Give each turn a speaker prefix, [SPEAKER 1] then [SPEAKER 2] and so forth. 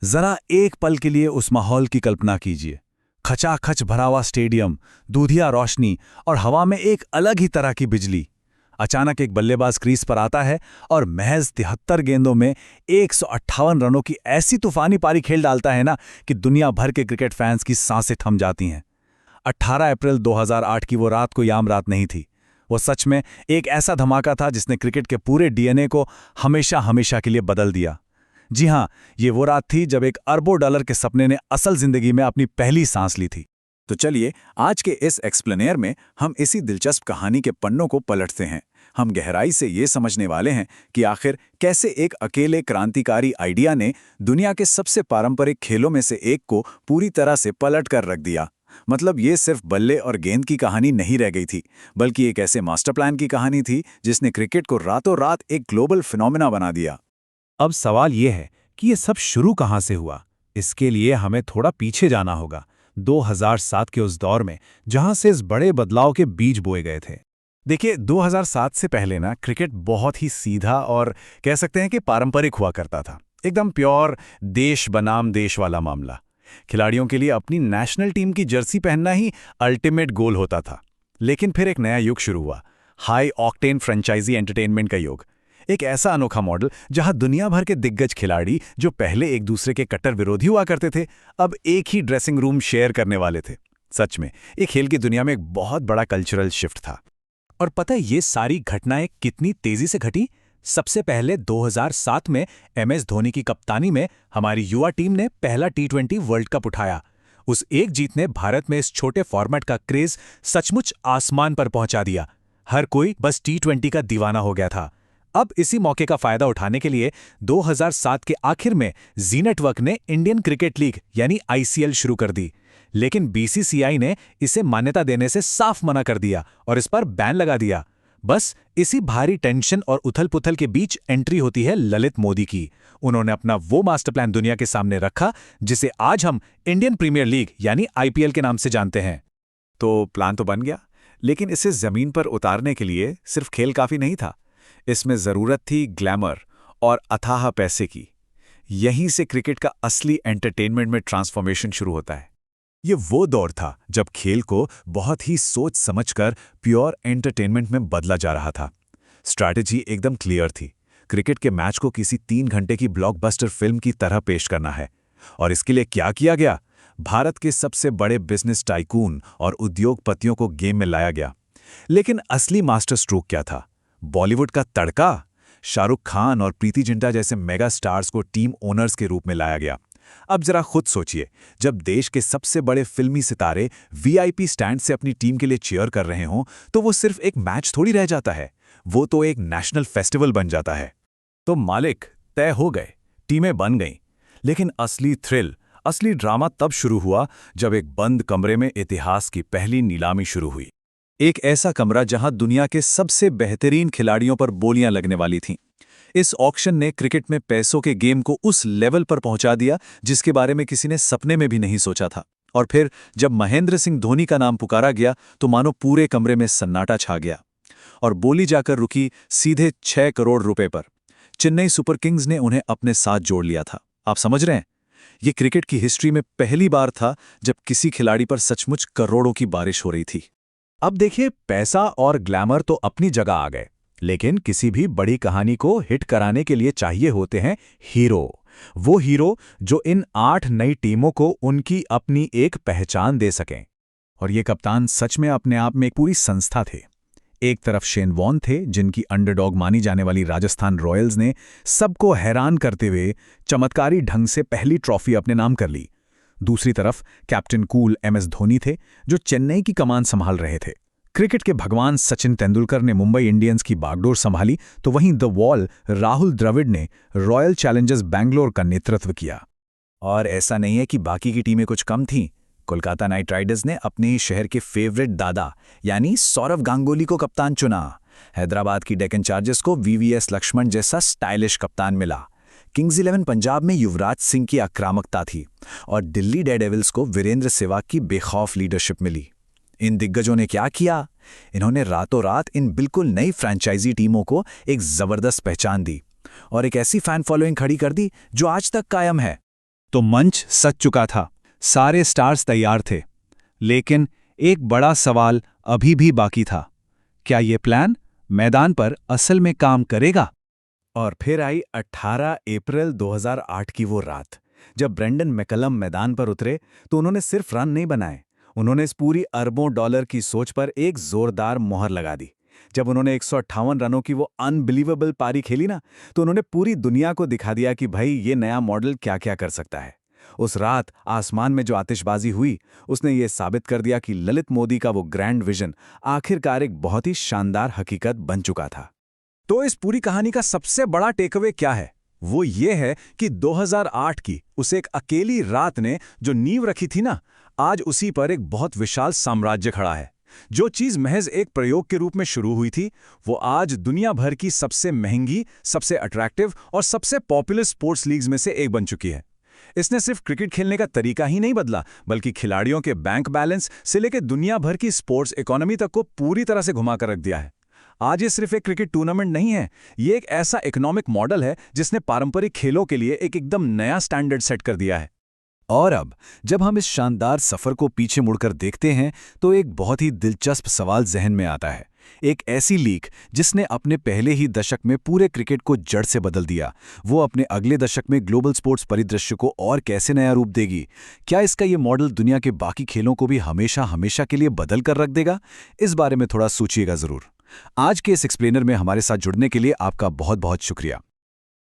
[SPEAKER 1] जरा एक पल के लिए उस माहौल की कल्पना कीजिए। खचाखच भरा हुआ स्टेडियम, दूधिया रोशनी और हवा में एक अलग ही तरह की बिजली। अचानक एक बल्लेबाज क्रीज पर आता है और महज 73 गेंदों में 158 रनों की ऐसी तूफानी पारी खेल डालता है ना कि दुनिया भर के क्रिकेट फैंस की सांसें थम जाती हैं। 18 अप्रैल 2008 की वो रात कोई आम रात नहीं थी। वो सच में एक ऐसा धमाका था जिसने क्रिकेट के पूरे डीएनए को हमेशा हमेशा के लिए बदल दिया। जी हां, ये वो रात थी जब एक अरबों डॉलर के सपने ने असल जिंदगी में अपनी पहली सांस ली थी।
[SPEAKER 2] तो चलिए आज के इस एक्सप्लेनेयर में हम इसी दिलचस्प कहानी के पन्नों को पलटते हैं। हम गहराई से ये समझने वाले हैं कि आखिर कैसे एक अकेले क्रांतिकारी आइडिया ने दुनिया के सबसे पारंपरिक खेलों में से एक को पूरी तरह से पलट कर रख दिया। मतलब ये सिर्फ बल्ले और गेंद की कहानी नहीं रह गई थी, बल्कि एक ऐसे मास्टर प्लान की कहानी थी जिसने क्रिकेट को रातों रात एक ग्लोबल फिनोमेना बना दिया।
[SPEAKER 3] अब सवाल ये है कि ये सब शुरू कहाँ से हुआ। इसके लिए हमें थोड़ा पीछे जाना होगा, 2007 के उस दौर में जहां से इस बड़े बदलाव के बीज बोए गए थे।
[SPEAKER 1] देखिए, 2007 से पहले ना क्रिकेट बहुत ही सीधा और कह सकते हैं कि पारंपरिक हुआ करता था। एकदम प्योर देश बनाम देश वाला मामला। खिलाड़ियों के लिए अपनी नेशनल टीम की जर्सी पहनना ही अल्टीमेट गोल होता था। लेकिन फिर एक नया युग शुरू हुआ, हाई ऑक्टेन फ्रेंचाइजी एंटरटेनमेंट का युग। एक ऐसा अनोखा मॉडल जहां दुनिया भर के दिग्गज खिलाड़ी जो पहले एक दूसरे के कट्टर विरोधी हुआ करते थे, अब एक ही ड्रेसिंग रूम शेयर करने वाले थे। सच में ये खेल की दुनिया में एक बहुत बड़ा कल्चरल शिफ्ट था।
[SPEAKER 3] और पता है ये सारी घटनाएं कितनी तेजी से घटी। सबसे पहले 2007 में एमएस धोनी की कप्तानी में हमारी युवा टीम ने पहला टी20 वर्ल्ड कप उठाया। उस एक जीत ने भारत में इस छोटे फॉर्मेट का क्रेज सचमुच आसमान पर पहुंचा दिया। हर कोई बस टी20 का दीवाना हो गया था। अब इसी मौके का फायदा उठाने के लिए 2007 के आखिर में जी नेटवर्क ने इंडियन क्रिकेट लीग यानी आईसीएल शुरू कर दी। लेकिन बीसीसीआई ने इसे मान्यता देने से साफ मना कर दिया और इस पर बैन लगा दिया। बस इसी भारी टेंशन और उथल-पुथल के बीच एंट्री होती है ललित मोदी की। उन्होंने अपना वो मास्टर प्लान दुनिया के सामने रखा जिसे आज हम इंडियन प्रीमियर लीग यानी आईपीएल के नाम से जानते हैं।
[SPEAKER 2] तो प्लान तो बन गया, लेकिन इसे जमीन पर उतारने के लिए सिर्फ खेल काफी नहीं था। इसमें जरूरत थी ग्लैमर और अथाह पैसे की। यहीं से क्रिकेट का असली एंटरटेनमेंट में ट्रांसफॉर्मेशन शुरू होता है। ये वो दौर था जब खेल को बहुत ही सोच समझकर प्योर एंटरटेनमेंट में बदला जा रहा था। स्ट्रैटेजी एकदम क्लियर थी। क्रिकेट के मैच को किसी 3 घंटे की ब्लॉकबस्टर फिल्म की तरह पेश करना है। और इसके लिए क्या किया गया? भारत के सबसे बड़े बिजनेस टाइकून और उद्योगपतियों को गेम में लाया गया। लेकिन असली मास्टर स्ट्रोक क्या था? बॉलीवुड का तड़का। शाहरुख खान और प्रीति जिंटा जैसे मेगा स्टार्स को टीम ओनर्स के रूप में लाया गया। अब जरा खुद सोचिए, जब देश के सबसे बड़े फिल्मी सितारे वीआईपी स्टैंड से अपनी टीम के लिए चीयर कर रहे हों, तो वो सिर्फ एक मैच थोड़ी रह जाता है, वो तो एक नेशनल फेस्टिवल बन जाता है।
[SPEAKER 1] तो मालिक तय हो गए, टीमें बन गईं। लेकिन असली थ्रिल, असली ड्रामा तब शुरू हुआ जब एक बंद कमरे में इतिहास की पहली नीलामी शुरू हुई।
[SPEAKER 2] एक ऐसा कमरा जहां दुनिया के सबसे बेहतरीन खिलाड़ियों पर बोलियां लगने वाली थीं। इस ऑक्शन ने क्रिकेट में पैसों के गेम को उस लेवल पर पहुंचा दिया जिसके बारे में किसी ने सपने में भी नहीं सोचा था। और फिर जब महेंद्र सिंह धोनी का नाम पुकारा गया तो मानो पूरे कमरे में सन्नाटा छा गया। और बोली जाकर रुकी सीधे 6 करोड़ रुपए पर। चेन्नई सुपर किंग्स ने उन्हें अपने साथ जोड़ लिया था। आप समझ रहे हैं? ये क्रिकेट की हिस्ट्री में पहली बार था जब किसी खिलाड़ी पर सचमुच करोड़ों की बारिश हो रही थी।
[SPEAKER 3] अब देखिए, पैसा और ग्लैमर तो अपनी जगह आ गए, लेकिन किसी भी बड़ी कहानी को हिट कराने के लिए चाहिए होते हैं हीरो। वो हीरो जो इन 8 नई टीमों को उनकी अपनी एक पहचान दे सकें।
[SPEAKER 1] और ये कप्तान सच में अपने आप में एक पूरी संस्था थे। एक तरफ शेन वॉर्न थे, जिनकी अंडरडॉग मानी जाने वाली राजस्थान रॉयल्स ने सबको हैरान करते हुए चमत्कारी ढंग से पहली ट्रॉफी अपने नाम कर ली। दूसरी तरफ कैप्टन कूल एमएस धोनी थे, जो चेन्नई की कमान संभाल रहे थे। क्रिकेट के भगवान सचिन तेंदुलकर ने मुंबई इंडियंस की बागडोर संभाली, तो वहीं द वॉल राहुल द्रविड़ ने रॉयल चैलेंजर्स बैंगलोर का नेतृत्व किया।
[SPEAKER 2] और ऐसा नहीं है कि बाकी की टीमें कुछ कम थीं। कोलकाता नाइट राइडर्स ने अपने ही शहर के फेवरेट दादा यानी सौरव गांगुली को कप्तान चुना। हैदराबाद की डेक्कन चार्जर्स को वीवीएस लक्ष्मण जैसा स्टाइलिश कप्तान मिला। किंग्स 11 पंजाब में युवराज सिंह की आक्रामकता थी और दिल्ली डेयरडेविल्स को वीरेंद्र सहवाग की बेखौफ लीडरशिप मिली। इन दिग्गजों ने क्या किया? इन्होंने रातों रात इन बिल्कुल नई फ्रेंचाइजी टीमों को एक जबरदस्त पहचान दी और एक ऐसी फैन फॉलोइंग खड़ी कर दी जो आज तक कायम है।
[SPEAKER 1] तो मंच सज चुका था, सारे स्टार्स तैयार थे। लेकिन एक बड़ा सवाल अभी भी बाकी था। क्या ये प्लान मैदान पर असल में काम करेगा?
[SPEAKER 2] और फिर आई 18 अप्रैल 2008 की वो रात, जब ब्रेंडन मैकलम मैदान पर उतरे तो उन्होंने सिर्फ रन नहीं बनाए, उन्होंने इस पूरी अरबों डॉलर की सोच पर एक जोरदार मोहर लगा दी। जब उन्होंने 158 रनों की वो अनबिलीवेबल पारी खेली ना, तो उन्होंने पूरी दुनिया को दिखा दिया कि भाई ये नया मॉडल क्या क्या कर सकता है। उस रात आसमान में जो आतिशबाजी हुई, उसने ये साबित कर दिया कि ललित मोदी का वो ग्रैंड विजन आखिरकार एक बहुत ही शानदार हकीकत बन चुका था।
[SPEAKER 3] तो इस पूरी कहानी का सबसे बड़ा टेकअवे क्या है? वो ये है कि 2008 की उस एक अकेली रात ने जो नींव रखी थी ना, आज उसी पर एक बहुत विशाल साम्राज्य खड़ा है। जो चीज महज एक प्रयोग के रूप में शुरू हुई थी, वो आज दुनिया भर की सबसे महंगी, सबसे अट्रैक्टिव और सबसे पॉपुलर स्पोर्ट्स लीग्स में से एक बन चुकी है। इसने सिर्फ क्रिकेट खेलने का तरीका ही नहीं बदला, बल्कि खिलाड़ियों के बैंक बैलेंस से लेकर दुनिया भर की स्पोर्ट्स इकोनॉमी तक को पूरी तरह से घुमा कर रख दिया है। आज ये सिर्फ एक क्रिकेट टूर्नामेंट नहीं है, ये एक ऐसा इकोनॉमिक मॉडल है जिसने पारंपरिक खेलों के लिए एक एकदम नया स्टैंडर्ड सेट कर दिया है।
[SPEAKER 2] और अब जब हम इस शानदार सफर को पीछे मुड़कर देखते हैं, तो एक बहुत ही दिलचस्प सवाल जहन में आता है। एक ऐसी लीग जिसने अपने पहले ही दशक में पूरे क्रिकेट को जड़ से बदल दिया, वो अपने अगले दशक में ग्लोबल स्पोर्ट्स परिदृश्य को और कैसे नया रूप देगी? क्या इसका ये मॉडल दुनिया के बाकी खेलों को भी हमेशा हमेशा के लिए बदल कर रख देगा? इस बारे में थोड़ा सोचिएगा जरूर। आज के इस एक्सप्लेनर में हमारे साथ जुड़ने के लिए आपका बहुत बहुत शुक्रिया।